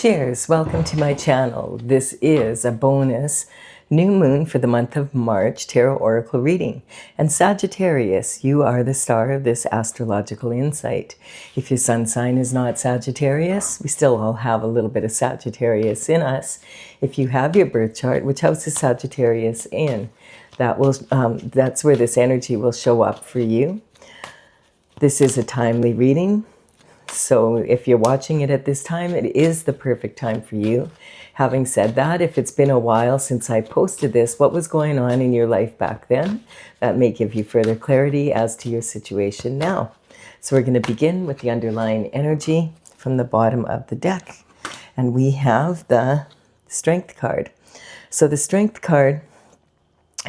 Cheers, welcome to my channel. This is a bonus new moon for the month of March tarot oracle reading. And Sagittarius, you are the star of this astrological insight. If your sun sign is not Sagittarius, we still all have a little bit of Sagittarius in us. If you have your birth chart, which house is Sagittarius in, that's where this energy will show up for you. This is a timely reading. So if you're watching it at this time, it is the perfect time for you. Having said that, if it's been a while since I posted this, what was going on in your life back then? That may give you further clarity as to your situation now. So we're going to begin with the underlying energy from the bottom of the deck. And we have the Strength card. So the Strength card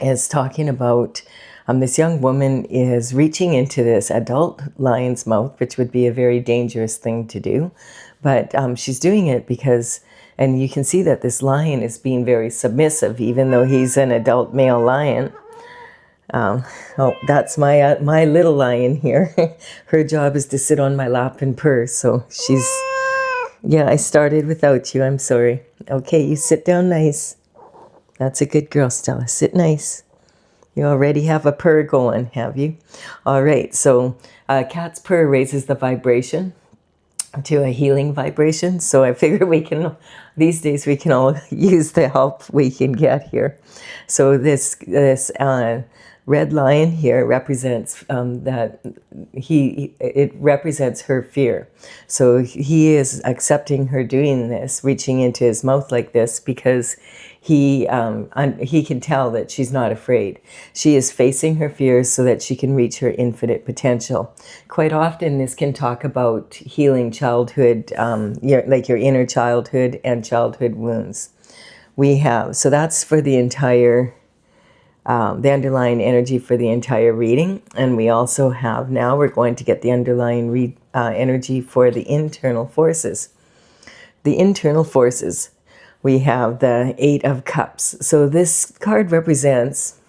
is talking about this young woman is reaching into this adult lion's mouth, which would be a very dangerous thing to do. But she's doing it because, and you can see that this lion is being very submissive, even though he's an adult male lion. Oh, that's my little lion here. Her job is to sit on my lap and purr. So she's, yeah, I started without you. I'm sorry. Okay, you sit down nice. That's a good girl, Stella. Sit nice. You already have a purr going, have you? All right, so cat's purr raises the vibration to a healing vibration. So I figure these days we can all use the help we can get here. So this red lion here represents it represents her fear. So he is accepting her doing this, reaching into his mouth like this, because he can tell that she's not afraid. She is facing her fears so that she can reach her infinite potential. Quite often this can talk about healing childhood, like your inner childhood and childhood wounds. So that's for the entire the underlying energy for the entire reading. And we also have, now we're going to get the underlying energy for the internal forces. The internal forces, we have the Eight of Cups. So this card represents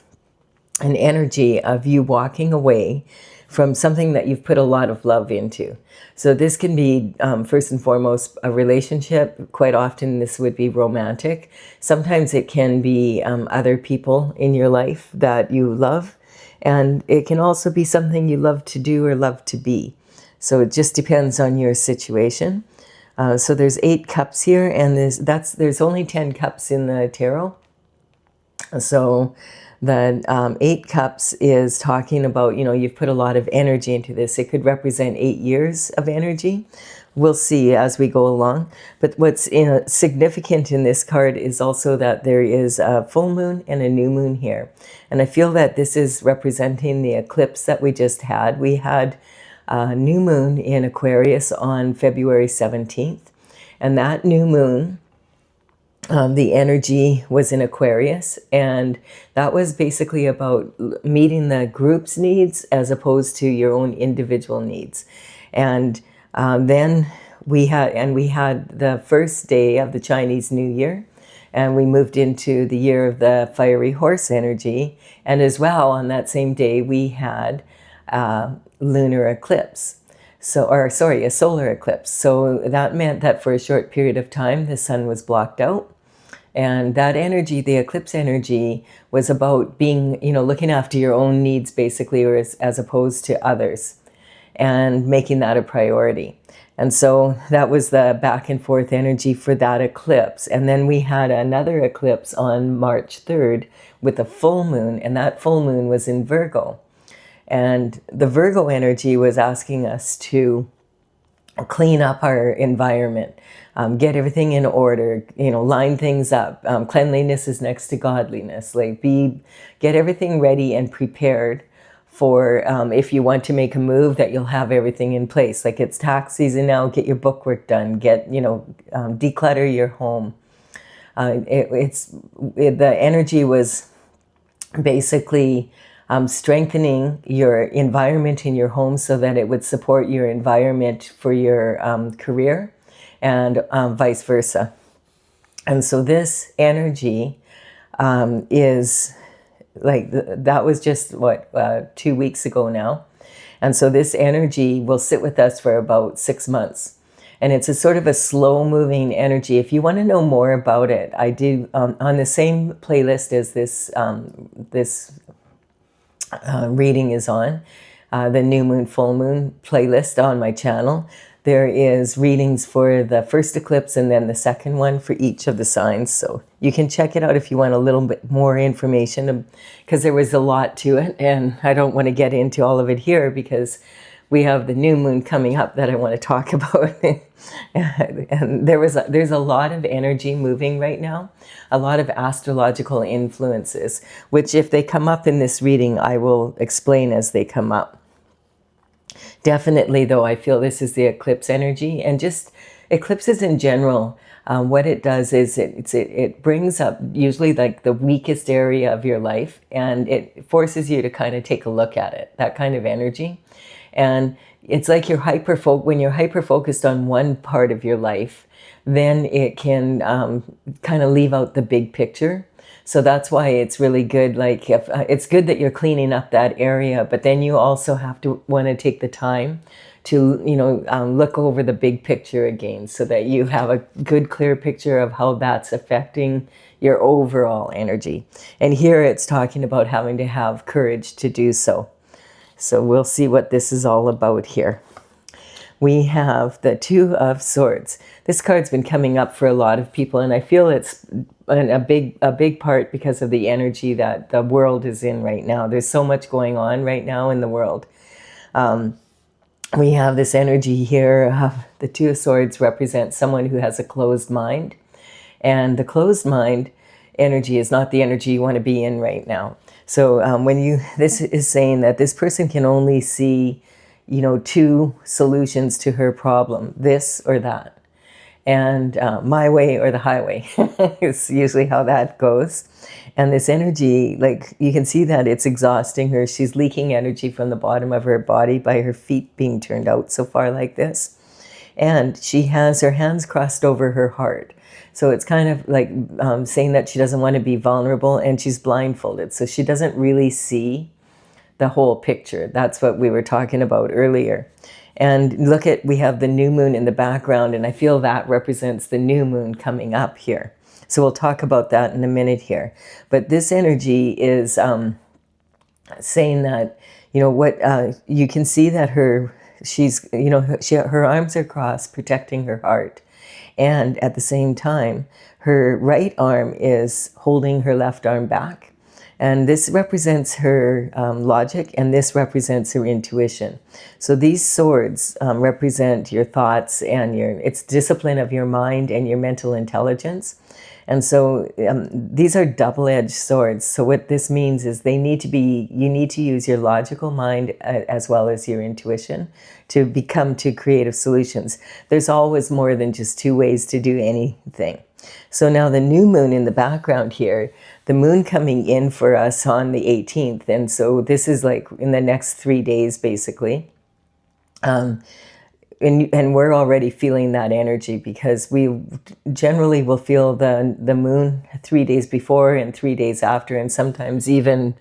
an energy of you walking away from something that you've put a lot of love into. So this can be, first and foremost, a relationship. Quite often this would be romantic. Sometimes it can be other people in your life that you love. And it can also be something you love to do or love to be. So it just depends on your situation. So there's 8 cups here, and there's only 10 cups in the tarot. So the 8 cups is talking about, you've put a lot of energy into this. It could represent 8 years of energy. We'll see as we go along. But what's significant in this card is also that there is a full moon and a new moon here. And I feel that this is representing the eclipse that we just had. We had a new moon in Aquarius on February 17th. And that new moon, the energy was in Aquarius, and that was basically about meeting the group's needs as opposed to your own individual needs. And then we had the first day of the Chinese New Year, and we moved into the year of the fiery horse energy. And as well, on that same day, we had lunar eclipse. A solar eclipse. So that meant that for a short period of time, the sun was blocked out. And that energy, the eclipse energy, was about being, looking after your own needs, basically, or as opposed to others, and making that a priority. And so that was the back and forth energy for that eclipse. And then we had another eclipse on March 3rd with a full moon, and that full moon was in Virgo. And the Virgo energy was asking us to clean up our environment, get everything in order, line things up. Cleanliness is next to godliness. Get everything ready and prepared for if you want to make a move, that you'll have everything in place. Like, it's tax season now, get your bookwork done, declutter your home. The energy was basically strengthening your environment in your home so that it would support your environment for your career, and vice versa. And so this energy is like, that was just 2 weeks ago now. And so this energy will sit with us for about 6 months. and it's a sort of a slow-moving energy. If you want to know more about it, I do on the same playlist as this reading is on, the new moon, full moon playlist on my channel. There is readings for the first eclipse and then the second one for each of the signs. So you can check it out if you want a little bit more information, because there was a lot to it, and I don't want to get into all of it here because we have the new moon coming up that I want to talk about. And there's a lot of energy moving right now, a lot of astrological influences, which if they come up in this reading, I will explain as they come up. Definitely, though, I feel this is the eclipse energy, and just eclipses in general. What it does is it brings up usually like the weakest area of your life, and it forces you to kind of take a look at it, that kind of energy. And it's like when you're hyper-focused on one part of your life, then it can kind of leave out the big picture. So that's why it's really good. Like, it's good that you're cleaning up that area, but then you also have to want to take the time to, look over the big picture again, so that you have a good, clear picture of how that's affecting your overall energy. And here it's talking about having to have courage to do so. So we'll see what this is all about here. We have the Two of Swords. This card's been coming up for a lot of people, and I feel it's a big part because of the energy that the world is in right now. There's so much going on right now in the world. We have this energy here. The Two of Swords represents someone who has a closed mind, and the closed mind energy is not the energy you want to be in right now. So this is saying that this person can only see, two solutions to her problem, this or that. And my way or the highway is usually how that goes. And this energy, like, you can see that it's exhausting her. She's leaking energy from the bottom of her body by her feet being turned out so far like this. And she has her hands crossed over her heart. So it's kind of like saying that she doesn't want to be vulnerable, and she's blindfolded. So she doesn't really see the whole picture. That's what we were talking about earlier. And we have the new moon in the background, and I feel that represents the new moon coming up here. So we'll talk about that in a minute here. But this energy is saying that, you can see that her arms are crossed, protecting her heart. And at the same time, her right arm is holding her left arm back. And this represents her logic, and this represents her intuition. So these swords represent your thoughts and it's discipline of your mind and your mental intelligence. And so these are double-edged swords. So what this means is you need to use your logical mind as well as your intuition to come to creative solutions. There's always more than just two ways to do anything. So now the new moon in the background here, the moon coming in for us on the 18th. And so this is like in the next 3 days, basically. And we're already feeling that energy, because we generally will feel the moon 3 days before and 3 days after, and sometimes even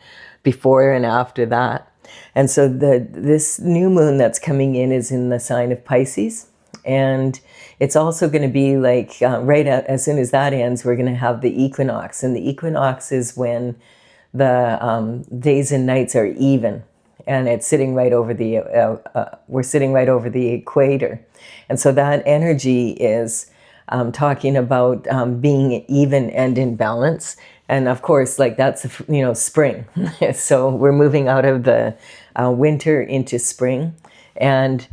before and after that. And so this new moon that's coming in is in the sign of Pisces. And it's also going to be like as soon as that ends, we're going to have the equinox. And the equinox is when the days and nights are even. And it's sitting right over we're sitting right over the equator. And so that energy is talking about being even and in balance. And of course, like, that's, spring. So we're moving out of the winter into spring. And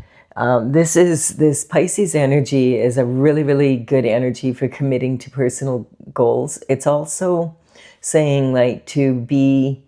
this Pisces energy is a really, really good energy for committing to personal goals. It's also saying, like, to be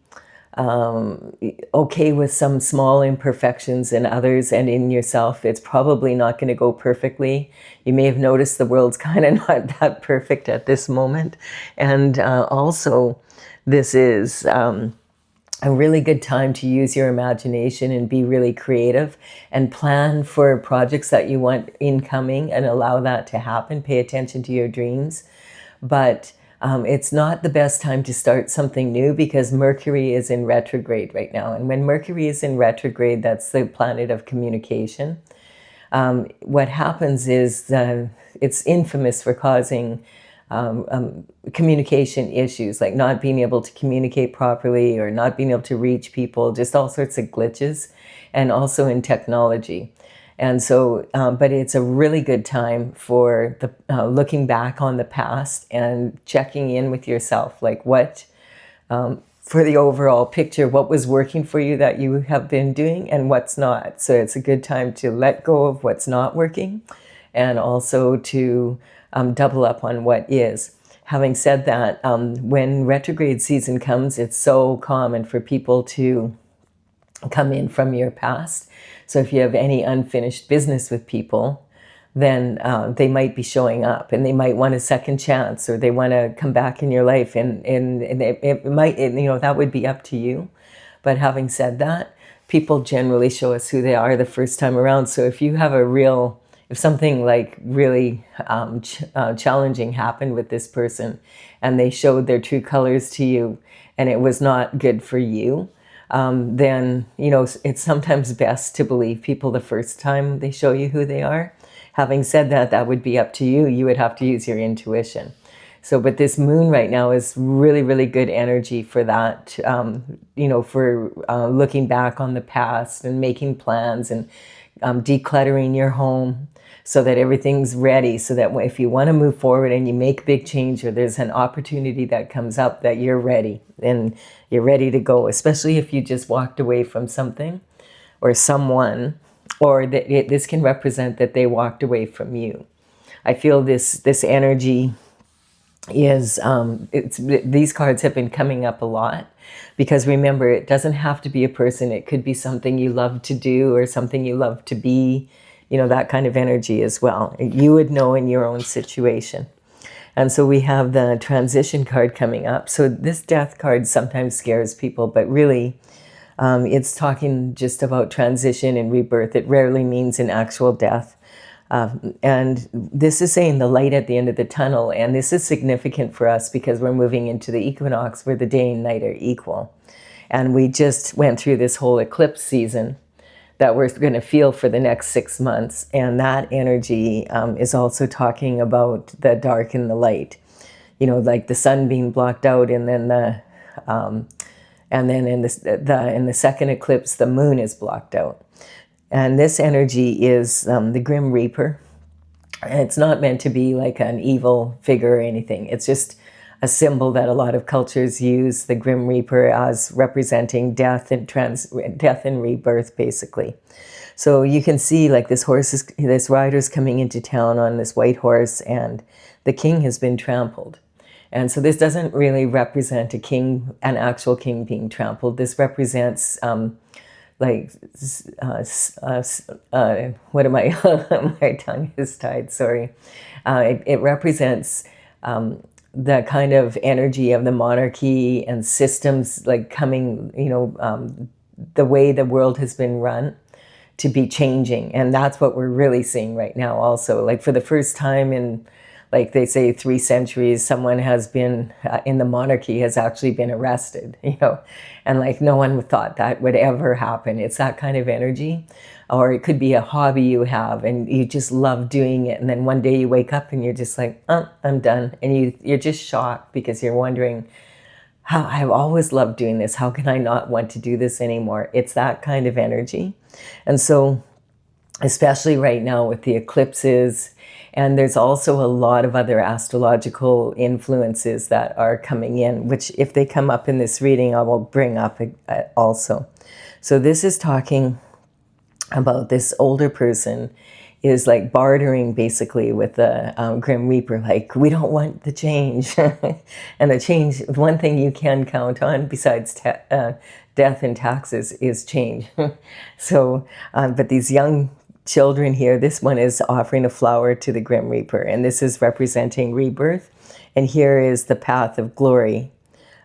okay with some small imperfections in others and in yourself. It's probably not going to go perfectly. You may have noticed the world's kind of not that perfect at this moment. And also, this is a really good time to use your imagination and be really creative and plan for projects that you want incoming and allow that to happen. Pay attention to your dreams. But it's not the best time to start something new, because Mercury is in retrograde right now. And when Mercury is in retrograde, that's the planet of communication. what happens is it's infamous for causing communication issues, like not being able to communicate properly or not being able to reach people, just all sorts of glitches, and also in technology. And so, but it's a really good time for the looking back on the past and checking in with yourself, like what, for the overall picture, what was working for you that you have been doing and what's not. So it's a good time to let go of what's not working and also to double up on what is. Having said that, when retrograde season comes, it's so common for people to come in from your past. So if you have any unfinished business with people, then they might be showing up and they might want a second chance, or they want to come back in your life, and it might, that would be up to you. But having said that, people generally show us who they are the first time around. So if you have if something like really challenging happened with this person and they showed their true colors to you and it was not good for you, then, it's sometimes best to believe people the first time they show you who they are. Having said that, that would be up to you. You would have to use your intuition. So, but this moon right now is really, really good energy for that, for looking back on the past and making plans and decluttering your home so that everything's ready, so that if you want to move forward and you make big change, or there's an opportunity that comes up, that you're ready and you're ready to go, especially if you just walked away from something or someone, or that this can represent that they walked away from you. I feel this energy is, these cards have been coming up a lot, because remember, it doesn't have to be a person. It could be something you love to do or something you love to be, that kind of energy as well. You would know in your own situation. And so we have the transition card coming up. So this death card sometimes scares people, but really it's talking just about transition and rebirth. It rarely means an actual death. And this is saying the light at the end of the tunnel. And this is significant for us because we're moving into the equinox where the day and night are equal. And we just went through this whole eclipse season that we're going to feel for the next 6 months. And that energy is also talking about the dark and the light, like the sun being blocked out, and then in the second eclipse, the moon is blocked out. And this energy is the Grim Reaper. And it's not meant to be like an evil figure or anything. It's just a symbol that a lot of cultures use the Grim Reaper as representing death and rebirth, basically. So you can see like this rider's coming into town on this white horse, and the king has been trampled. And so this doesn't really represent an actual king being trampled. This represents my tongue is tied, sorry. It represents the kind of energy of the monarchy and systems like coming, the way the world has been run to be changing. And that's what we're really seeing right now also. Like for the first time in, like they say, 3 centuries, someone has been in the monarchy has actually been arrested, and like no one thought that would ever happen. It's that kind of energy. Or it could be a hobby you have and you just love doing it. And then one day you wake up and you're just like, I'm done. And you're just shocked because you're wondering, how I've always loved doing this. How can I not want to do this anymore? It's that kind of energy. And so, especially right now with the eclipses, and there's also a lot of other astrological influences that are coming in, which if they come up in this reading, I will bring up also. So this is talking about this older person is like bartering basically with the Grim Reaper, like, we don't want the change. And the change, one thing you can count on besides death and taxes is change. So, but these young children here, this one is offering a flower to the Grim Reaper, and this is representing rebirth. And here is the path of glory,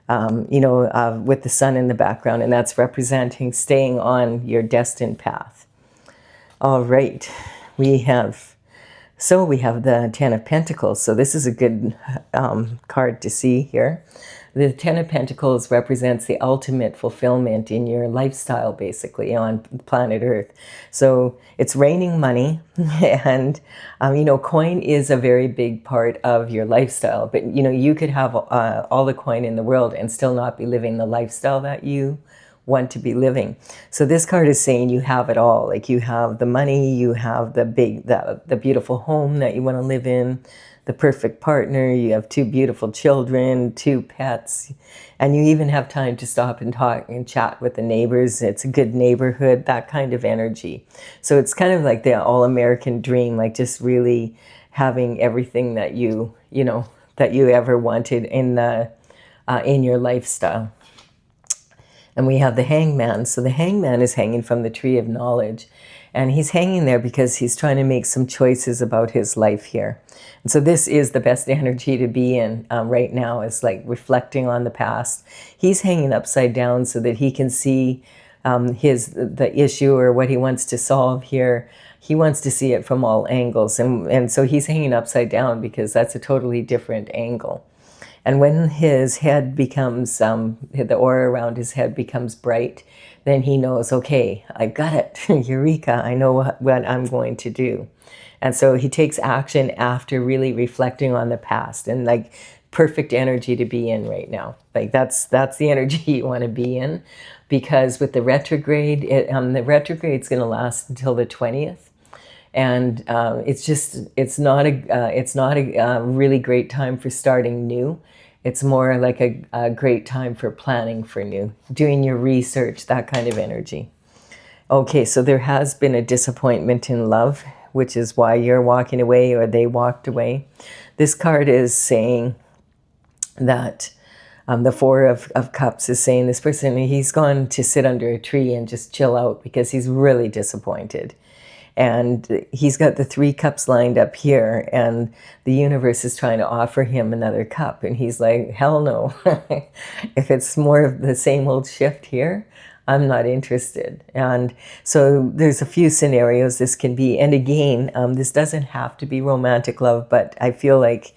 with the sun in the background, and that's representing staying on your destined path. All right, we have So we have the Ten of Pentacles. So this is a good card to see here. The Ten of Pentacles represents the ultimate fulfillment in your lifestyle, basically, on planet Earth. So it's raining money, and you know, coin is a very big part of your lifestyle. But you know, you could have all the coin in the world and still not be living the lifestyle that you want to be living. So this card is saying you have it all. Like, you have the money, you have the beautiful home that you want to live in, the perfect partner, you have 2 beautiful children, 2 pets, and you even have time to stop and talk and chat with the neighbors. It's a good neighborhood, that kind of energy. So it's kind of like the all-American dream, like just really having everything that you know, that you ever wanted in your lifestyle. And we have the Hangman. So the Hangman is hanging from the Tree of Knowledge. And he's hanging there because he's trying to make some choices about his life here. And so this is the best energy to be in right now, is like reflecting on the past. He's hanging upside down so that he can see the issue or what he wants to solve here. He wants to see it from all angles. And so he's hanging upside down because that's a totally different angle. And when his head becomes, the aura around his head becomes bright, then he knows, okay, I got it, eureka, I know what I'm going to do. And so he takes action after really reflecting on the past, and like perfect energy to be in right now. Like that's the energy you want to be in, because with the retrograde, the retrograde's going to last until the 20th. And it's not a really great time for starting new. It's more like a great time for planning for new, doing your research, that kind of energy. Okay, so there has been a disappointment in love, which is why you're walking away or they walked away. This card is saying that the Four of Cups is saying this person, he's gone to sit under a tree and just chill out because he's really disappointed. And he's got the 3 cups lined up here, and the universe is trying to offer him another cup. And he's like, hell no. If it's more of the same old shift here, I'm not interested. And so there's a few scenarios this can be. And again, this doesn't have to be romantic love, but I feel like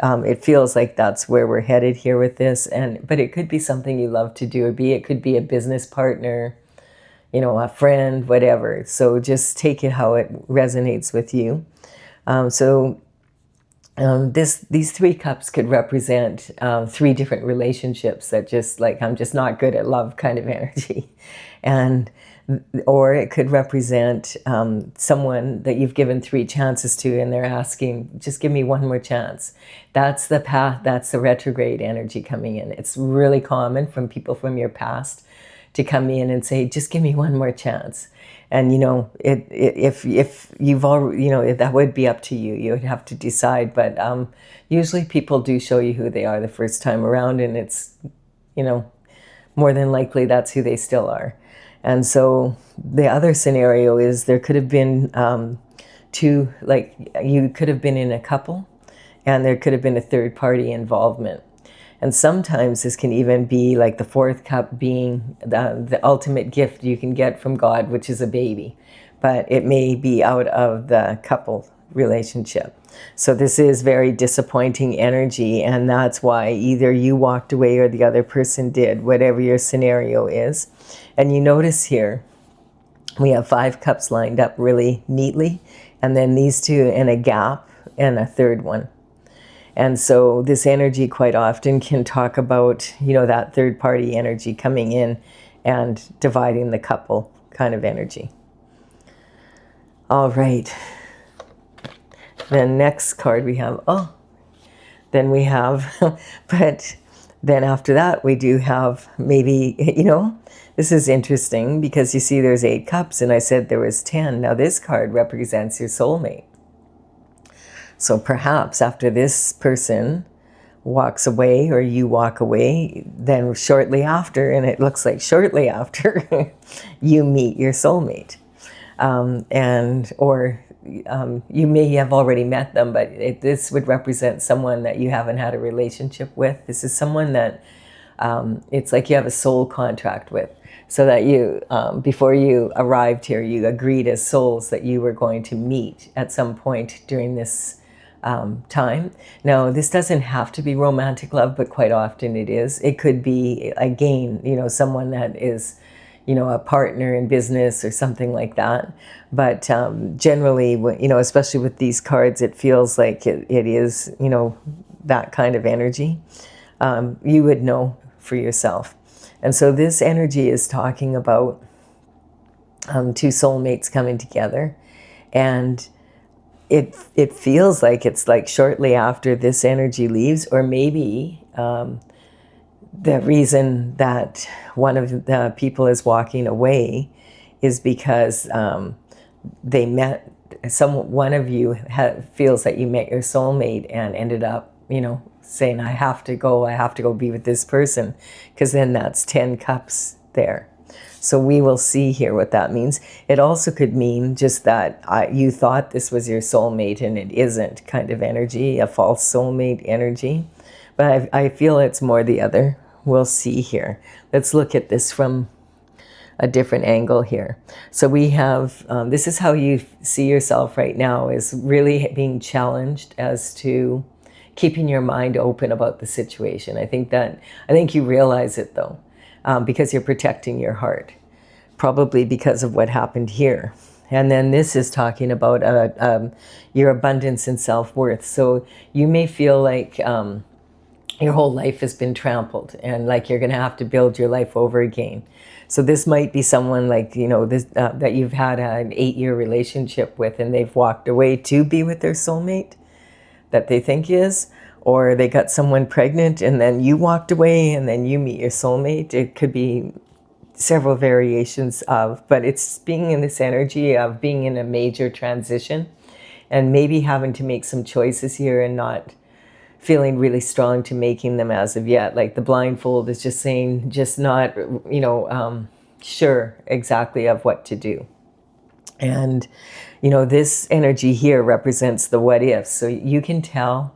it feels like that's where we're headed here with this. But it could be something you love to do, or it could be a business partner, you know, a friend, whatever. So just take it how it resonates with you. These 3 cups could represent 3 different relationships that just like, I'm just not good at love kind of energy. Or it could represent someone that you've given 3 chances to, and they're asking, just give me one more chance. That's the path, that's the retrograde energy coming in. It's really common from people from your past to come in and say, just give me one more chance. And, you know, if you've already, you know, that would be up to you. You would have to decide. But usually people do show you who they are the first time around, and it's, you know, more than likely that's who they still are. And so the other scenario is there could have been 2, like you could have been in a couple, and there could have been a third party involvement. And sometimes this can even be like the 4th cup being the ultimate gift you can get from God, which is a baby. But it may be out of the couple relationship. So this is very disappointing energy, and that's why either you walked away or the other person did, whatever your scenario is. And you notice here, we have 5 cups lined up really neatly, and then these 2 in a gap and a third one. And so this energy quite often can talk about, you know, that third party energy coming in and dividing the couple kind of energy. All right. The next card we have, but then after that we do have maybe, you know, this is interesting because you see there's 8 cups and I said there was 10. Now this card represents your soulmate. So perhaps after this person walks away or you walk away, then shortly after, and it looks like shortly after, you meet your soulmate. You may have already met them, but this would represent someone that you haven't had a relationship with. This is someone that it's like you have a soul contract with. So that you, before you arrived here, you agreed as souls that you were going to meet at some point during this time. Now, this doesn't have to be romantic love, but quite often it is. It could be, again, someone that is, a partner in business or something like that. But generally, especially with these cards, it feels like it is, that kind of energy. You would know for yourself. And so this energy is talking about two soulmates coming together. And it feels like it's like shortly after this energy leaves, or maybe the reason that one of the people is walking away is because they met one of you feels that you met your soulmate and ended up, saying, I have to go be with this person, because then that's 10 cups there. So we will see here what that means. It also could mean just that you thought this was your soulmate and it isn't, kind of energy, a false soulmate energy. But I feel it's more the other. We'll see here. Let's look at this from a different angle here. So we have, this is how you see yourself right now, is really being challenged as to keeping your mind open about the situation. I think you realize it though, because you're protecting your heart, probably because of what happened here. And then this is talking about your abundance and self-worth. So you may feel like your whole life has been trampled and like you're going to have to build your life over again. So this might be someone like, this that you've had an 8-year relationship with, and they've walked away to be with their soulmate that they think is, or they got someone pregnant and then you walked away and then you meet your soulmate. It could be several variations of, but it's being in this energy of being in a major transition and maybe having to make some choices here and not feeling really strong to making them as of yet. Like the blindfold is just saying, just not, sure exactly of what to do. And, this energy here represents the what ifs. So you can tell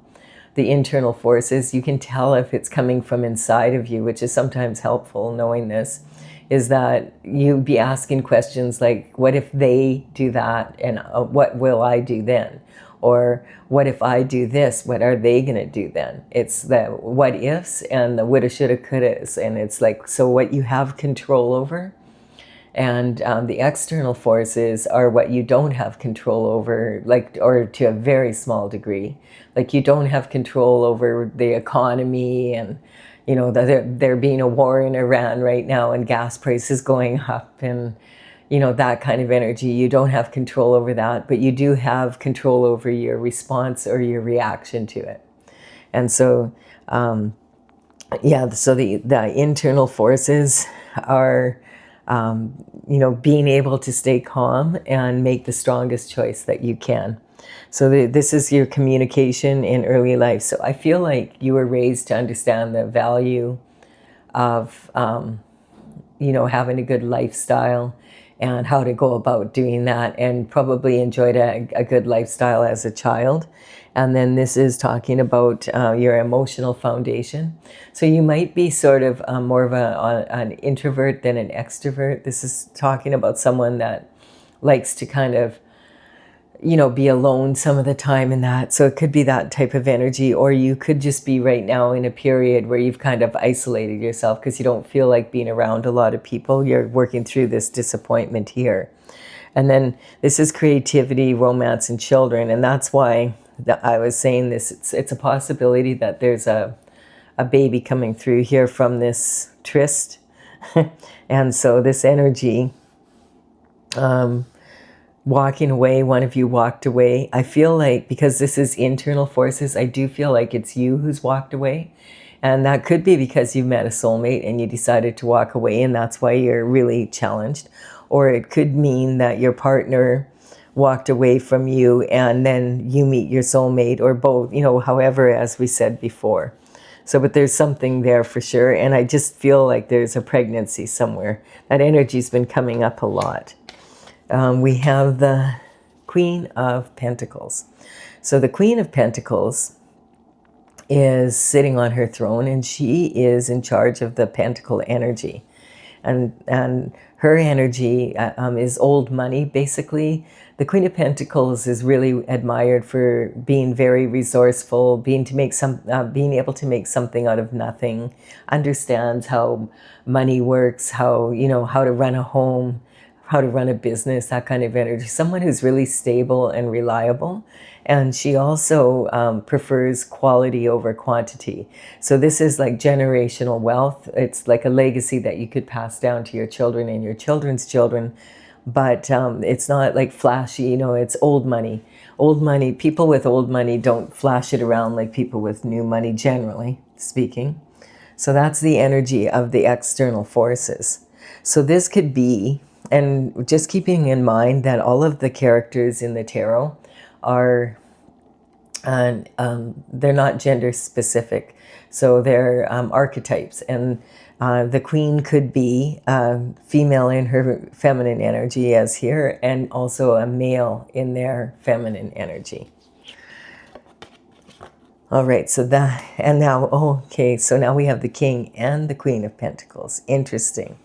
the internal forces. You can tell if it's coming from inside of you, which is sometimes helpful, knowing this, is that you be asking questions like, what if they do that? And what will I do then? Or what if I do this? What are they going to do then? It's the what ifs and the woulda, shoulda, couldas. And it's like, so what you have control over, and the external forces are what you don't have control over, like, or to a very small degree. Like you don't have control over the economy, and there being a war in Iran right now and gas prices going up, and that kind of energy. You don't have control over that, but you do have control over your response or your reaction to it. And so, so the internal forces are, being able to stay calm and make the strongest choice that you can. So this is your communication in early life. So I feel like you were raised to understand the value of, having a good lifestyle and how to go about doing that, and probably enjoyed a good lifestyle as a child. And then this is talking about your emotional foundation. So you might be sort of more of an introvert than an extrovert. This is talking about someone that likes to kind of, be alone some of the time in that. So it could be that type of energy, or you could just be right now in a period where you've kind of isolated yourself because you don't feel like being around a lot of people. You're working through this disappointment here. And then this is creativity, romance, and children. And that's why I was saying this. It's a possibility that there's a baby coming through here from this tryst. And so this energy, walking away, one of you walked away. I feel like, because this is internal forces, I do feel like it's you who's walked away. And that could be because you met a soulmate and you decided to walk away, and that's why you're really challenged. Or it could mean that your partner walked away from you and then you meet your soulmate, or both, however, as we said before. So, but there's something there for sure. And I just feel like there's a pregnancy somewhere. That energy's been coming up a lot. We have the Queen of Pentacles. So the Queen of Pentacles is sitting on her throne, and she is in charge of the pentacle energy. And her energy is old money, basically. The Queen of Pentacles is really admired for being very resourceful, being able to make something out of nothing, understands how money works, how to run a home, how to run a business, that kind of energy. Someone who's really stable and reliable. And she also prefers quality over quantity. So this is like generational wealth. It's like a legacy that you could pass down to your children and your children's children. But it's not like flashy, it's old money. Old money, people with old money don't flash it around like people with new money, generally speaking. So that's the energy of the external forces. So this could be, and just keeping in mind that all of the characters in the tarot are, they're not gender specific. So they're archetypes. And the queen could be female in her feminine energy, as here, and also a male in their feminine energy. All right, so that, and now, okay, so now we have the King and the Queen of Pentacles. Interesting.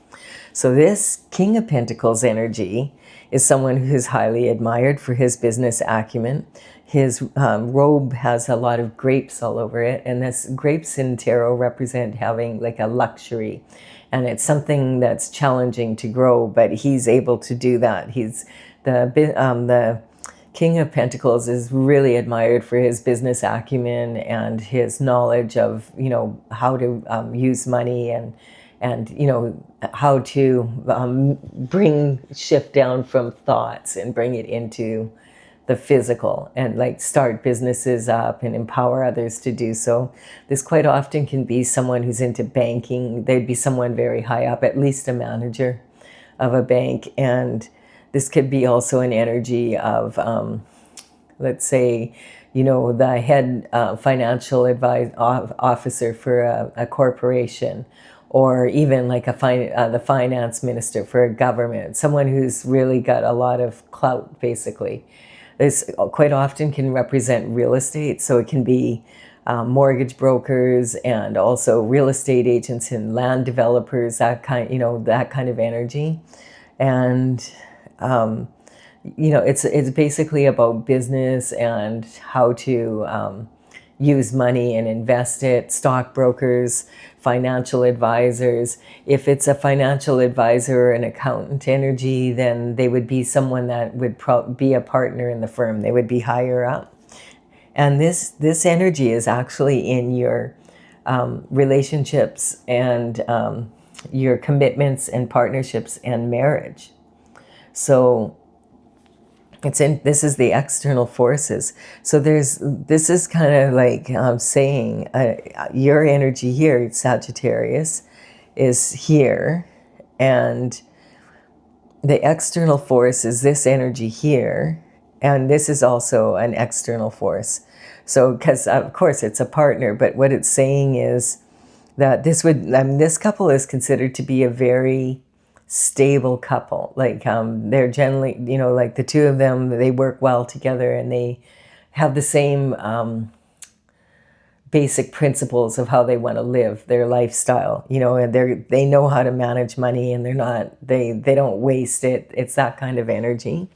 So this King of Pentacles energy is someone who's highly admired for his business acumen. His robe has a lot of grapes all over it, and this grapes in tarot represent having like a luxury, and it's something that's challenging to grow, but he's able to do that. He's the King of Pentacles is really admired for his business acumen and his knowledge of, how to use money and how to shift down from thoughts and bring it into the physical, and like start businesses up and empower others to do so. This quite often can be someone who's into banking. They'd be someone very high up, at least a manager of a bank. And this could be also an energy of, let's say, the head financial officer for a corporation, or even like the finance minister for a government, someone who's really got a lot of clout, basically. This quite often can represent real estate, so it can be mortgage brokers and also real estate agents and land developers, that kind of energy. And it's basically about business and how to use money and invest it. Stockbrokers, financial advisors. If it's a financial advisor or an accountant energy, then they would be someone that would be a partner in the firm. They would be higher up. And this energy is actually in your relationships and your commitments and partnerships and marriage. So this is the external forces. So this is kind of like saying your energy here, Sagittarius, is here, and the external force is this energy here, and this is also an external force. So, because of course it's a partner, but what it's saying is that this couple is considered to be a very stable couple. Like they're generally, like the two of them, they work well together, and they have the same basic principles of how they want to live their lifestyle, and they know how to manage money, and they don't waste it. It's that kind of energy.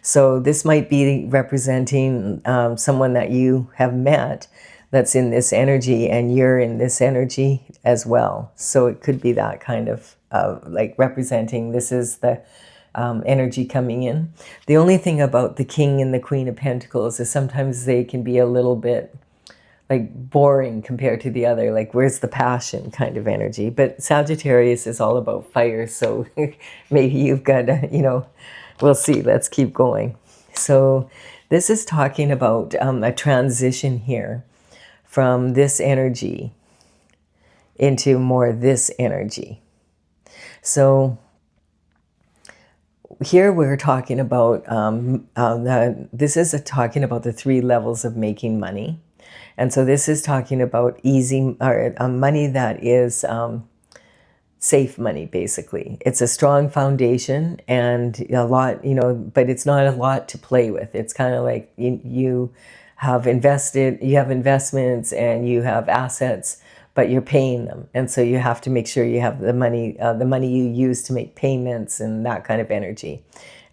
So this might be representing someone that you have met that's in this energy, and you're in this energy as well. So it could be that kind of like representing, this is the energy coming in. The only thing about the King and the Queen of Pentacles is sometimes they can be a little bit like boring compared to the other, like where's the passion kind of energy. But Sagittarius is all about fire, so maybe you've got, we'll see, let's keep going. So this is talking about a transition here from this energy into more this energy. So here we're talking about, this is talking about the 3 levels of making money. And so this is talking about easy, or money that is safe money, basically. It's a strong foundation and a lot, but it's not a lot to play with. It's kind of like you have investments and you have assets, but you're paying them. And so you have to make sure you have the money you use to make payments and that kind of energy.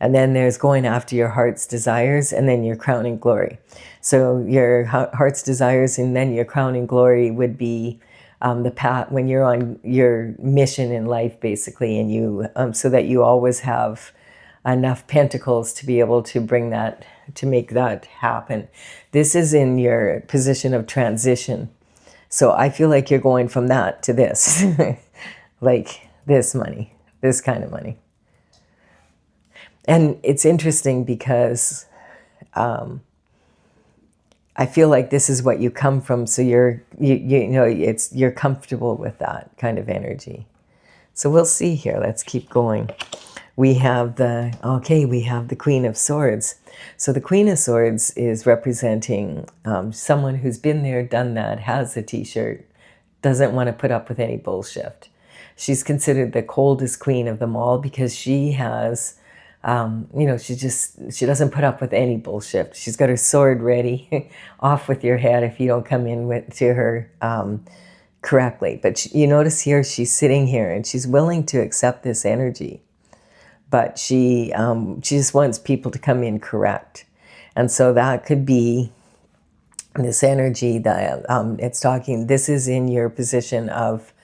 And then there's going after your heart's desires, and then your crowning glory. So your heart's desires and then your crowning glory would be the path when you're on your mission in life, basically, and you so that you always have enough pentacles to be able to bring that, to make that happen. This is in your position of transition. So I feel like you're going from that to this, like this money, this kind of money. And it's interesting because I feel like this is what you come from. So you know, you're comfortable with that kind of energy. So we'll see here. Let's keep going. We have the Queen of Swords. So the Queen of Swords is representing someone who's been there, done that, has a t-shirt, doesn't want to put up with any bullshit. She's considered the coldest queen of them all because she has, you know, she doesn't put up with any bullshit. She's got her sword ready, off with your head if you don't come in to her correctly. But you notice here, she's sitting here and she's willing to accept this energy. But she just wants people to come in correct. And so that could be this energy that it's talking, this is in your position of,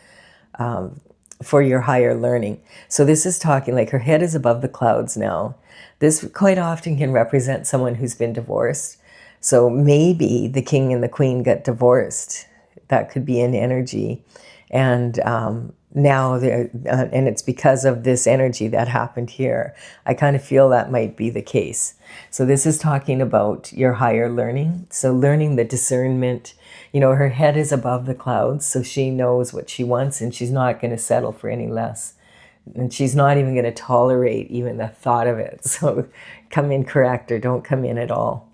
for your higher learning. So this is talking like her head is above the clouds now. This quite often can represent someone who's been divorced. So maybe the king and the queen got divorced. That could be an energy. And now and it's because of this energy that happened here. I kind of feel that might be the case. So this is talking about your higher learning. So learning the discernment, you know, her head is above the clouds, so she knows what she wants and she's not going to settle for any less. And she's not even going to tolerate even the thought of it. So come in correct or don't come in at all.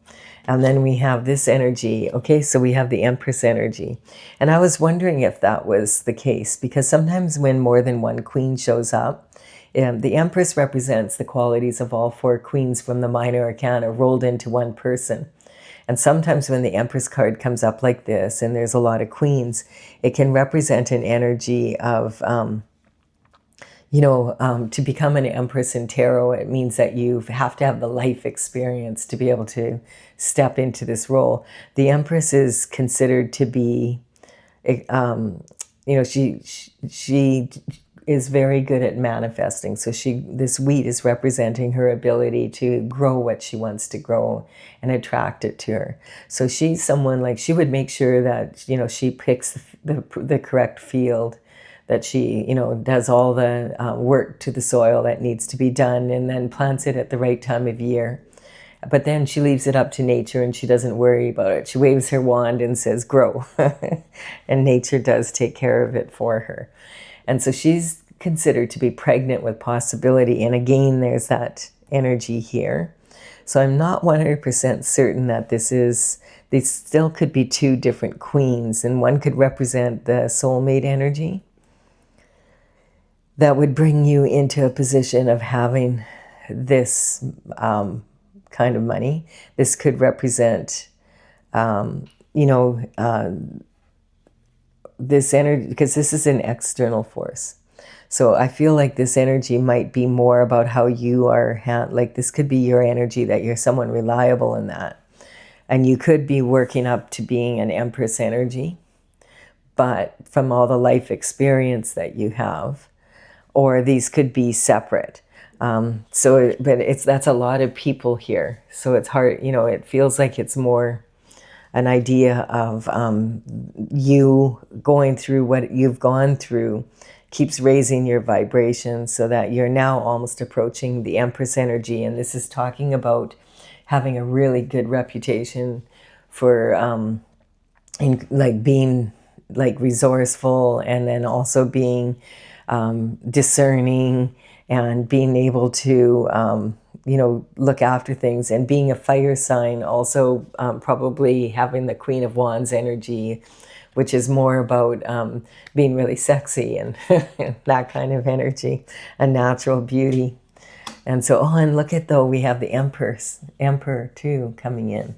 And then we have this energy. Okay, so we have the Empress energy. And I was wondering if that was the case, because sometimes when more than one queen shows up, the Empress represents the qualities of all four queens from the minor arcana rolled into one person. And sometimes when the Empress card comes up like this, and there's a lot of queens, it can represent an energy of, you know, to become an Empress in tarot, it means that you have to have the life experience to be able to step into this role. The Empress is considered to be, you know, she is very good at manifesting. So this wheat is representing her ability to grow what she wants to grow and attract it to her. So she's someone like, she would make sure that, you know, she picks the correct field, that she, you know, does all the work to the soil that needs to be done and then plants it at the right time of year. But then she leaves it up to nature and she doesn't worry about it. She waves her wand and says, grow. And nature does take care of it for her. And so she's considered to be pregnant with possibility. And again, there's that energy here. So I'm not 100% certain that these still could be two different queens. And one could represent the soulmate energy that would bring you into a position of having this kind of money. This could represent, you know, this energy, because this is an external force. So I feel like this energy might be more about how you are, like this could be your energy, that you're someone reliable in that. And you could be working up to being an Empress energy, but from all the life experience that you have, or these could be separate. But that's a lot of people here. So it's hard, you know, it feels like it's more an idea of you going through what you've gone through keeps raising your vibration so that you're now almost approaching the Empress energy. And this is talking about having a really good reputation for like being like resourceful, and then also being discerning and being able to, you know, look after things, and being a fire sign, also probably having the Queen of Wands energy, which is more about being really sexy and that kind of energy, a natural beauty. And so, oh, and look at, though, we have the Emperor too coming in.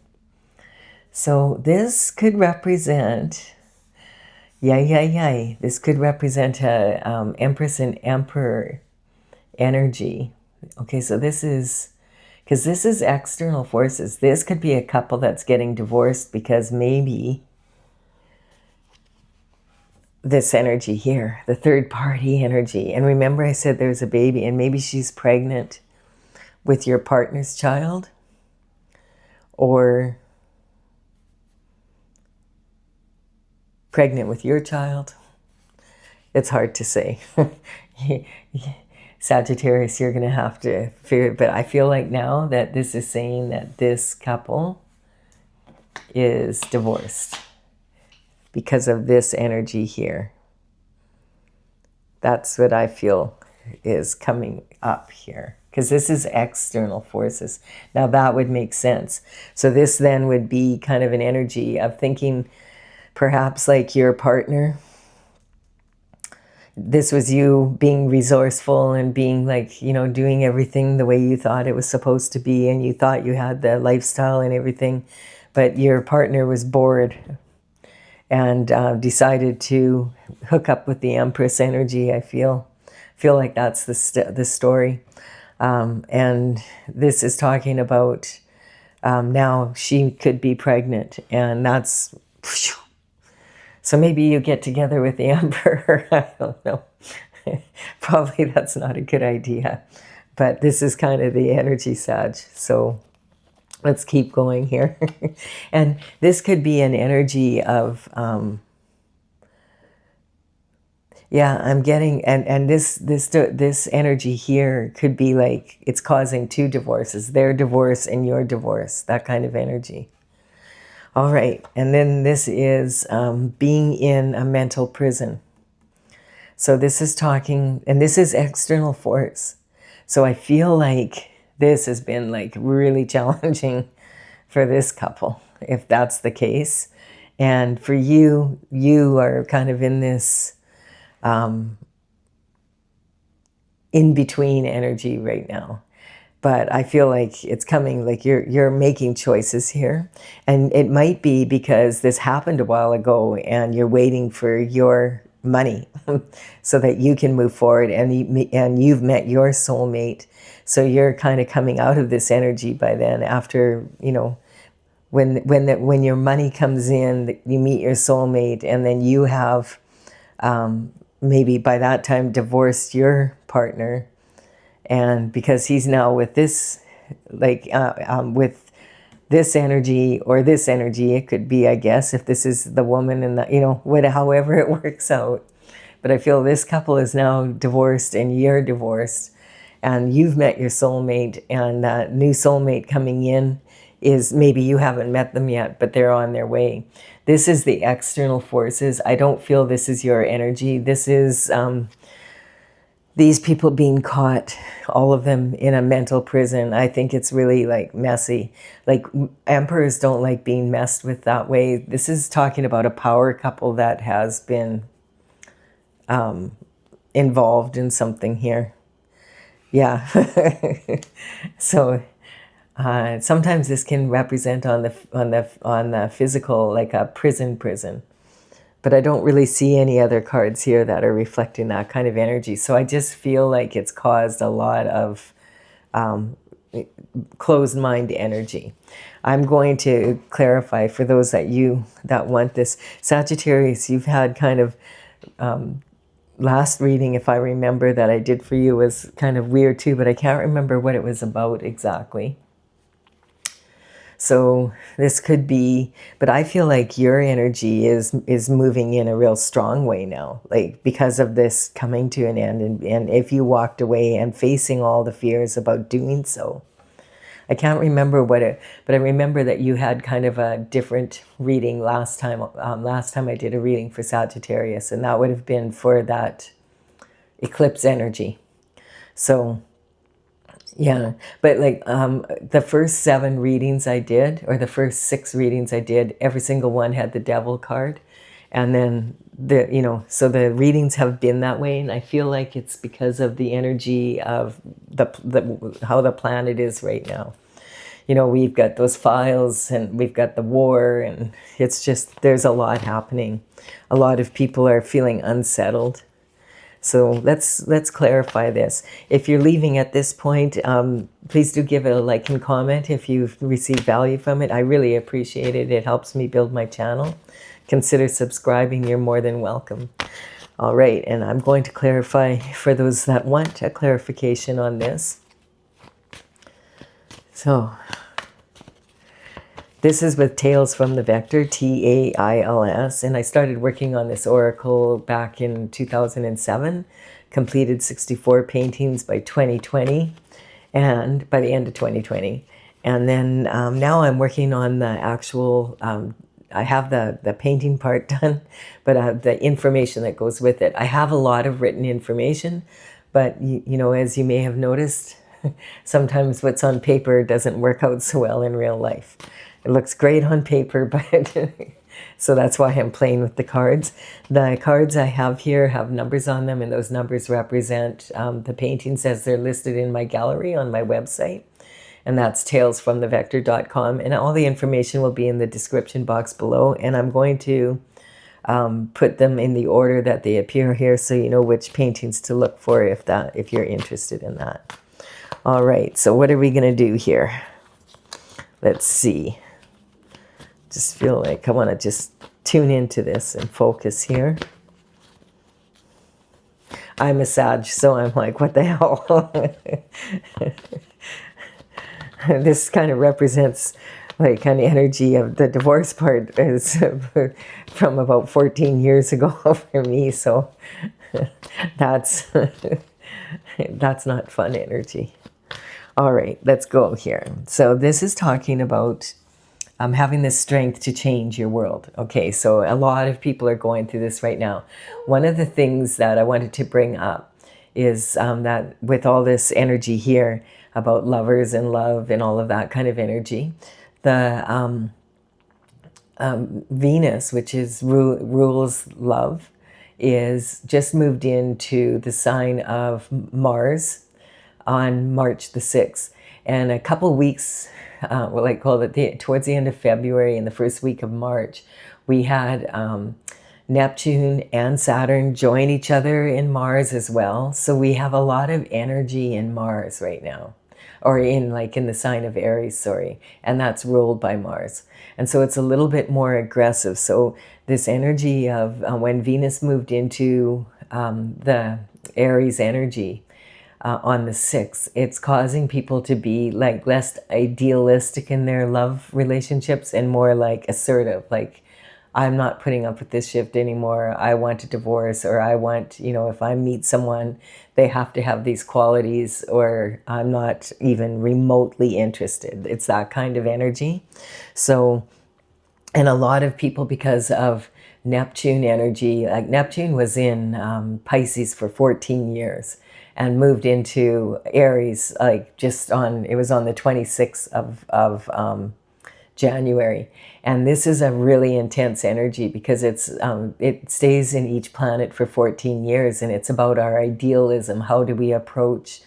So this could represent, this could represent a Empress and Emperor energy. Okay, so this is, because this is external forces. This could be a couple that's getting divorced because maybe this energy here, the third party energy. And remember I said there's a baby, and maybe she's pregnant with your partner's child, or pregnant with your child. It's hard to say. Sagittarius, you're going to have to figure it. But I feel like now that this is saying that this couple is divorced because of this energy here. That's what I feel is coming up here, because this is external forces. Now that would make sense. So this then would be kind of an energy of thinking perhaps like your partner, this was you being resourceful and being like, you know, doing everything the way you thought it was supposed to be, and you thought you had the lifestyle and everything, but your partner was bored and decided to hook up with the Empress energy. I feel like that's the story. And this is talking about now she could be pregnant, and that's, so maybe you get together with the Emperor. I don't know. Probably that's not a good idea. But this is kind of the energy, Sag. So let's keep going here. And this could be an energy of, yeah, I'm getting, and this energy here could be like it's causing two divorces, their divorce and your divorce, that kind of energy. All right, and then this is being in a mental prison. So this is talking, and this is external force. So I feel like this has been like really challenging for this couple, if that's the case. And for you, you are kind of in this in-between energy right now. But I feel like it's coming, like you're making choices here. And it might be because this happened a while ago and you're waiting for your money so that you can move forward, and you've met your soulmate. So you're kind of coming out of this energy by then, after, you know, when your money comes in, you meet your soulmate, and then you have maybe by that time divorced your partner. And because he's now with this, like with this energy or this energy, it could be, I guess, if this is the woman and the, you know, however it works out. But I feel this couple is now divorced and you're divorced, and you've met your soulmate, and that new soulmate coming in is, maybe you haven't met them yet, but they're on their way. This is the external forces. I don't feel this is your energy. This is these people being caught, all of them in a mental prison. I think it's really like messy. Like emperors don't like being messed with that way. This is talking about a power couple that has been involved in something here. Yeah. So sometimes this can represent on the physical, like a prison. But I don't really see any other cards here that are reflecting that kind of energy. So I just feel like it's caused a lot of closed mind energy. I'm going to clarify for those that want this. Sagittarius, you've had kind of, last reading, if I remember, that I did for you was kind of weird too, but I can't remember what it was about exactly. So this could be, but I feel like your energy is moving in a real strong way now, like because of this coming to an end, and if you walked away and facing all the fears about doing so. I can't remember but I remember that you had kind of a different reading last time. Last time I did a reading for Sagittarius, and that would have been for that eclipse energy. So yeah, but like the first 7 readings I did, or the first 6 readings I did, every single one had the devil card. And then so the readings have been that way, and I feel like it's because of the energy of how the planet is right now. you know, we've got those files and we've got the war, and it's just, there's a lot happening. A lot of people are feeling unsettled. So let's clarify this. If you're leaving at this point, please do give it a like and comment if you've received value from it. I really appreciate it. It helps me build my channel. Consider subscribing. You're more than welcome. All right, and I'm going to clarify for those that want a clarification on this. So this is with Tales from the Vector, Tails, and I started working on this oracle back in 2007, completed 64 paintings by 2020, and by the end of 2020. And then now I'm working on the actual, I have the painting part done, but the information that goes with it. I have a lot of written information, but you know, as you may have noticed, sometimes what's on paper doesn't work out so well in real life. It looks great on paper, but so that's why I'm playing with the cards. The cards I have here have numbers on them, and those numbers represent the paintings as they're listed in my gallery on my website. And that's talesfromthevector.com. And all the information will be in the description box below. And I'm going to put them in the order that they appear here, so you know which paintings to look for if you're interested in that. All right, so what are we going to do here? Let's see. Just feel like I want to just tune into this and focus here. I'm a Sag, so I'm like, what the hell? This kind of represents like an energy of the divorce part is from about 14 years ago for me. So that's not fun energy. All right, let's go here. So this is talking about having the strength to change your world. Okay, so a lot of people are going through this right now. One of the things that I wanted to bring up is that with all this energy here about lovers and love and all of that kind of energy, the Venus, which is rules love, is just moved into the sign of Mars on March the 6th. And a couple weeks, towards the end of February and the first week of March, we had Neptune and Saturn join each other in Mars as well. So we have a lot of energy in Mars right now, or in the sign of Aries, sorry, and that's ruled by Mars. And so it's a little bit more aggressive. So this energy of when Venus moved into the Aries energy, on the 6th, it's causing people to be like less idealistic in their love relationships and more like assertive. Like, I'm not putting up with this shift anymore. I want a divorce, or I want, you know, if I meet someone, they have to have these qualities, or I'm not even remotely interested. It's that kind of energy. So, and a lot of people, because of Neptune energy, like Neptune was in Pisces for 14 years. And moved into Aries, like it was on the 26th of January. And this is a really intense energy because it stays in each planet for 14 years. And it's about our idealism. How do we approach,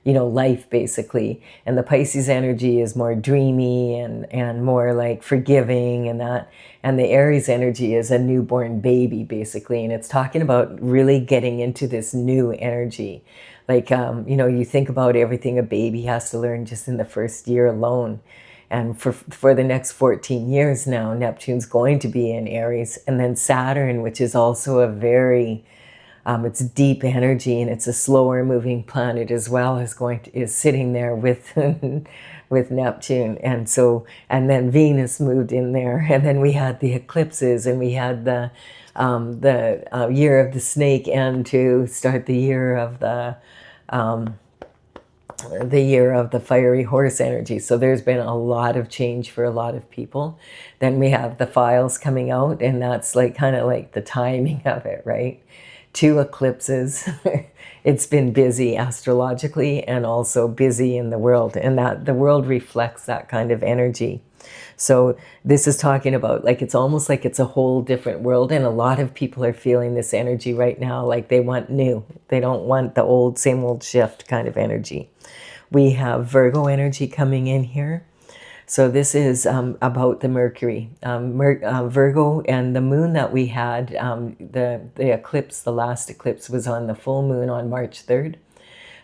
you know, life basically? And the Pisces energy is more dreamy and more like forgiving and that. And the Aries energy is a newborn baby basically. And it's talking about really getting into this new energy. Like, you know, you think about everything a baby has to learn just in the first year alone. And for the next 14 years now, Neptune's going to be in Aries. And then Saturn, which is also a very, it's deep energy, and it's a slower moving planet as well, is sitting there with with Neptune. And so, and then Venus moved in there. And then we had the eclipses, and we had the year of the snake, and to start the year of the fiery horse energy. So there's been a lot of change for a lot of people. Then we have the files coming out, and that's like kind of like the timing of it, right? 2 eclipses. It's been busy astrologically and also busy in the world, and that the world reflects that kind of energy. So this is talking about, like, it's almost like it's a whole different world, and a lot of people are feeling this energy right now, like they want new. They don't want the old, same old shift kind of energy. We have Virgo energy coming in here. So this is about the Mercury, Virgo, and the moon that we had, the eclipse, the last eclipse was on the full moon on March 3rd.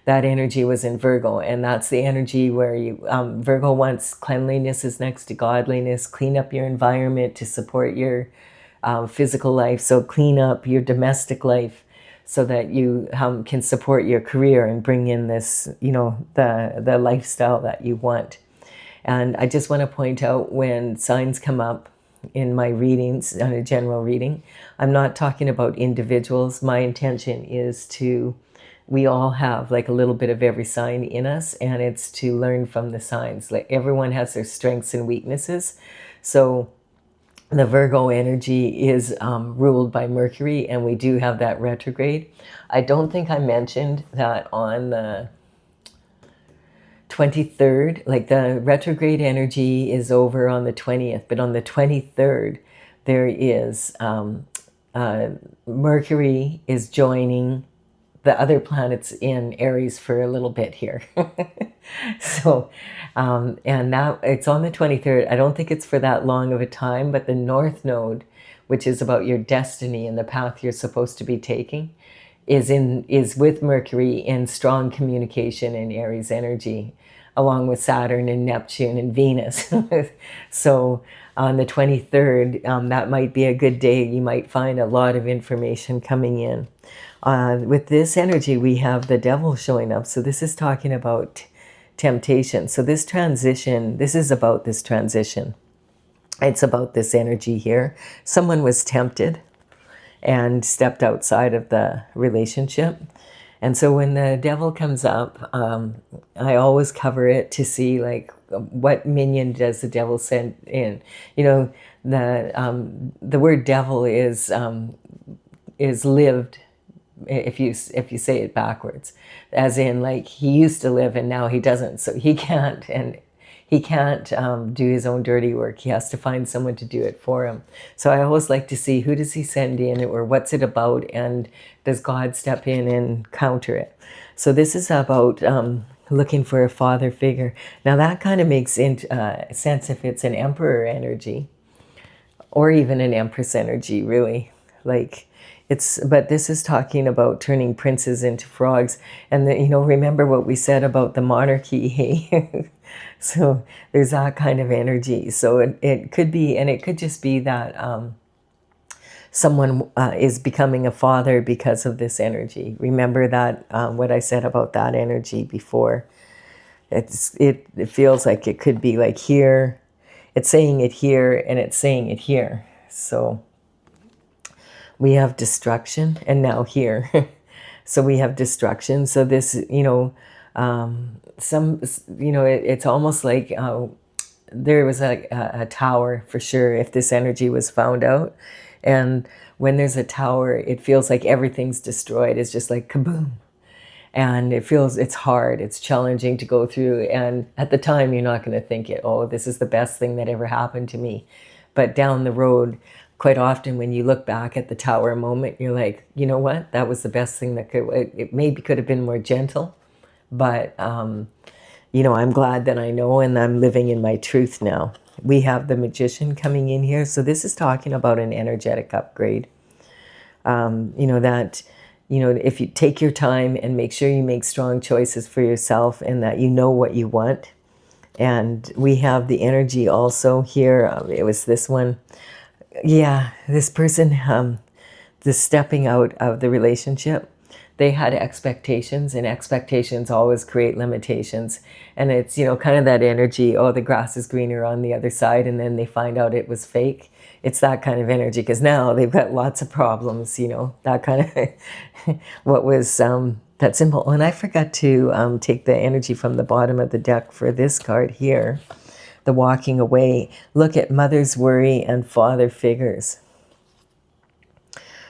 That energy was in Virgo, and that's the energy where you, Virgo wants cleanliness is next to godliness, clean up your environment to support your physical life. So clean up your domestic life so that you can support your career and bring in this, the lifestyle that you want. And I just want to point out, when signs come up in my readings, on a general reading, I'm not talking about individuals. My intention is we all have like a little bit of every sign in us, and it's to learn from the signs. Like, everyone has their strengths and weaknesses. So the Virgo energy is ruled by Mercury, and we do have that retrograde. I don't think I mentioned that on the 23rd, like the retrograde energy is over on the 20th, but on the 23rd, there is Mercury is joining the other planets in Aries for a little bit here. So, and now it's on the 23rd. I don't think it's for that long of a time, but the North Node, which is about your destiny and the path you're supposed to be taking, is with Mercury in strong communication in Aries energy, along with Saturn and Neptune and Venus. So on the 23rd, that might be a good day. You might find a lot of information coming in. With this energy, we have the devil showing up. So this is talking about temptation. So this transition, this is about this transition. It's about this energy here. Someone was tempted and stepped outside of the relationship. And so when the devil comes up, I always cover it to see, like, what minion does the devil send in. The word devil is lived, if you say it backwards, as in, like, he used to live and now he doesn't, so he can't do his own dirty work. He has to find someone to do it for him. So I always like to see, who does he send in, or what's it about, and does God step in and counter it? So this is about looking for a father figure. Now that kind of makes sense if it's an emperor energy, or even an empress energy, really. But this is talking about turning princes into frogs. And remember what we said about the monarchy, hey? So there's that kind of energy. So it could be, and it could just be that someone is becoming a father because of this energy. Remember that, what I said about that energy before. It feels like it could be like here. It's saying it here, and it's saying it here. So we have destruction, and now here. So we have destruction. So this, it's almost like there was a tower, for sure, if this energy was found out. And when there's a tower, it feels like everything's destroyed. It's just like kaboom. And it's hard, it's challenging to go through. And at the time, you're not going to think this is the best thing that ever happened to me. But down the road, quite often when you look back at the tower moment, you're like, you know what? That was the best thing that it maybe could have been more gentle. But, I'm glad that I know, and I'm living in my truth now. We have the Magician coming in here. So this is talking about an energetic upgrade. If you take your time and make sure you make strong choices for yourself, and that you know what you want. And we have the energy also here. It was this one. Yeah, this person, the stepping out of the relationship, they had expectations, and expectations always create limitations. And it's, kind of that energy, the grass is greener on the other side, and then they find out it was fake. It's that kind of energy, because now they've got lots of problems, that kind of, what was that symbol. And I forgot to take the energy from the bottom of the deck for this card here. The walking away. Look at mother's worry and father figures.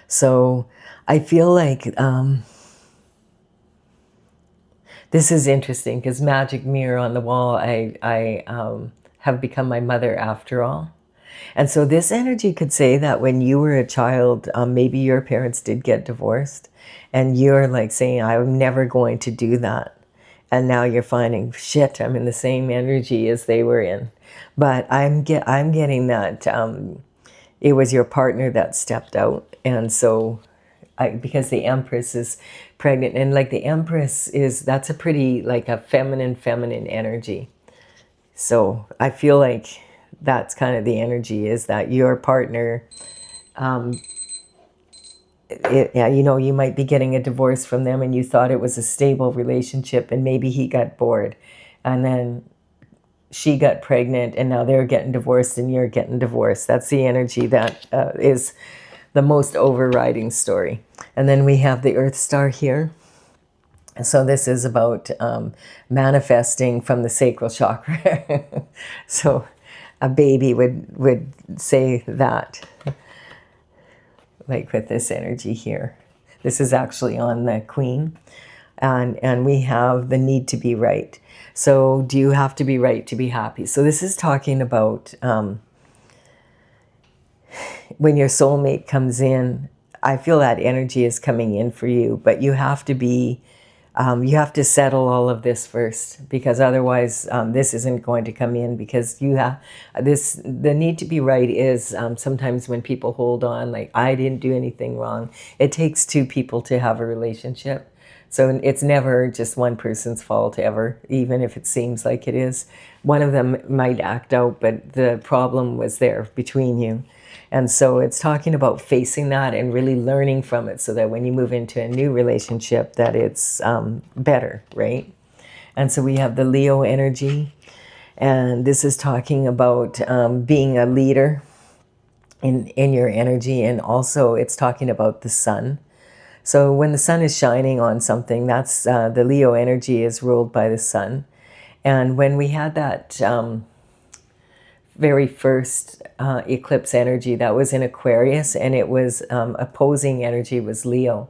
So I feel like this is interesting, because magic mirror on the wall, I have become my mother after all. And so this energy could say that when you were a child, maybe your parents did get divorced, and you're like saying, I'm never going to do that. And now you're finding, shit, I'm in the same energy as they were in. But I'm getting that it was your partner that stepped out. And so because the Empress is pregnant, and like the Empress that's a pretty, like a feminine energy. So I feel like that's kind of the energy, is that your partner, yeah, you know, you might be getting a divorce from them and you thought it was a stable relationship, and maybe he got bored and then she got pregnant and now they're getting divorced and you're getting divorced. That's the energy that is the most overriding story. And then we have the Earth Star here. So this is about manifesting from the sacral chakra. So a baby would say that, like with this energy here. This is actually on the Queen. And we have the need to be right. So do you have to be right to be happy? So this is talking about when your soulmate comes in. I feel that energy is coming in for you, but you have to be, you have to settle all of this first, because otherwise this isn't going to come in, because you have this, the need to be right is sometimes when people hold on, like, I didn't do anything wrong. It takes two people to have a relationship. So it's never just one person's fault ever, even if it seems like it is. One of them might act out, but the problem was there between you. And so it's talking about facing that and really learning from it, so that when you move into a new relationship, that it's better, right? And so we have the Leo energy, and this is talking about being a leader in your energy, and also it's talking about the sun. So when the sun is shining on something, that's the Leo energy is ruled by the sun. And when we had that very first eclipse energy, that was in Aquarius, and it was opposing energy was Leo.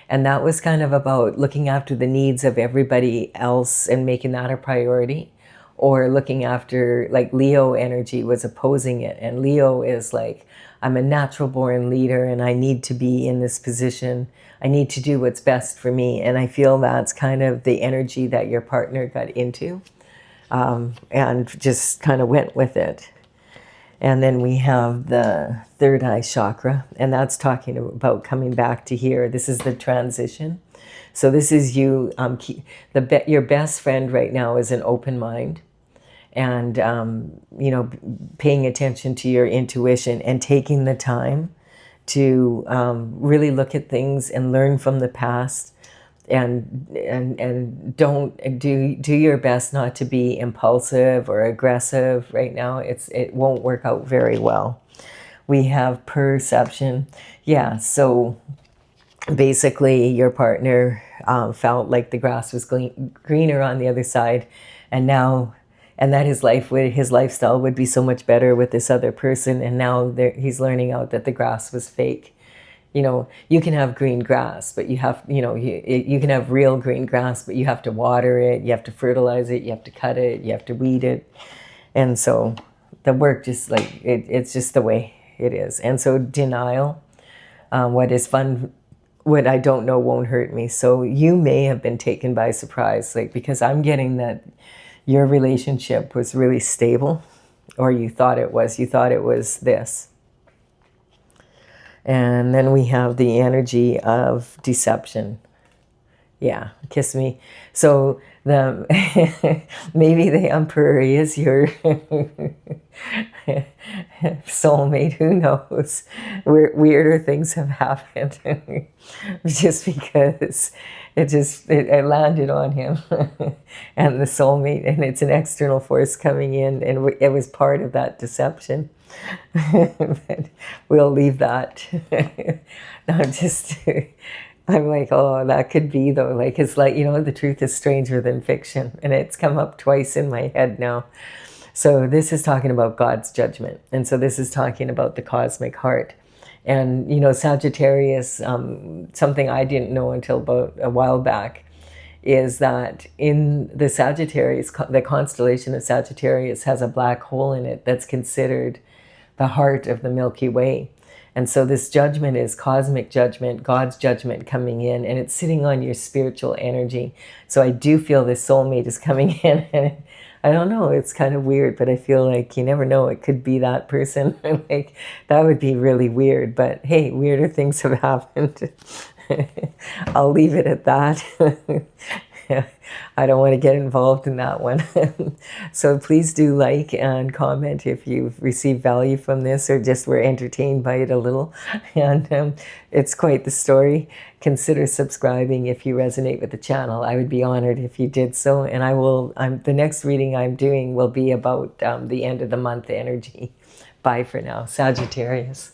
And that was kind of about looking after the needs of everybody else and making that a priority, or looking after, like, Leo energy was opposing it. And Leo is like, I'm a natural born leader and I need to be in this position. I need to do what's best for me. And I feel that's kind of the energy that your partner got into and just kind of went with it. And then we have the third eye chakra, and that's talking about coming back to here. This is the transition. So this is you, your best friend right now is an open mind, and you know, paying attention to your intuition and taking the time to really look at things and learn from the past, and don't do your best not to be impulsive or aggressive right now. It won't work out very well. We have perception. Yeah, so basically your partner felt like the grass was greener on the other side, and that his lifestyle would be so much better with this other person, and now he's learning out that the grass was fake. You know, you can have green grass, but you have, you know, you can have real green grass, but you have to water it, you have to fertilize it, you have to cut it, you have to weed it. And so the work just, like, it's just the way it is. And so denial, what is fun, what I don't know won't hurt me. So you may have been taken by surprise, like, because I'm getting that your relationship was really stable, or you thought it was this. And then we have the energy of deception. Yeah, kiss me. So maybe the Emperor is your soulmate. Who knows? Weirder things have happened just because it landed on him and the soulmate, and it's an external force coming in, and it was part of that deception. But we'll leave that. I'm like, oh, that could be though. Like, it's like, you know, the truth is stranger than fiction, and it's come up twice in my head now. So this is talking about God's judgment, and so this is talking about the cosmic heart. And, you know, Sagittarius, something I didn't know until about a while back, is that in the Sagittarius, the constellation of Sagittarius has a black hole in it that's considered the heart of the Milky Way. And so this judgment is cosmic judgment, God's judgment coming in, and it's sitting on your spiritual energy. So I do feel this soulmate is coming in, and I don't know. It's kind of weird, but I feel like you never know. It could be that person. Like, that would be really weird. But hey, weirder things have happened. I'll leave it at that. I don't want to get involved in that one. So please do like and comment if you've received value from this or just were entertained by it a little. And it's quite the story. Consider subscribing if you resonate with the channel. I would be honored if you did so. And the next reading I'm doing will be about the end of the month energy. Bye for now. Sagittarius.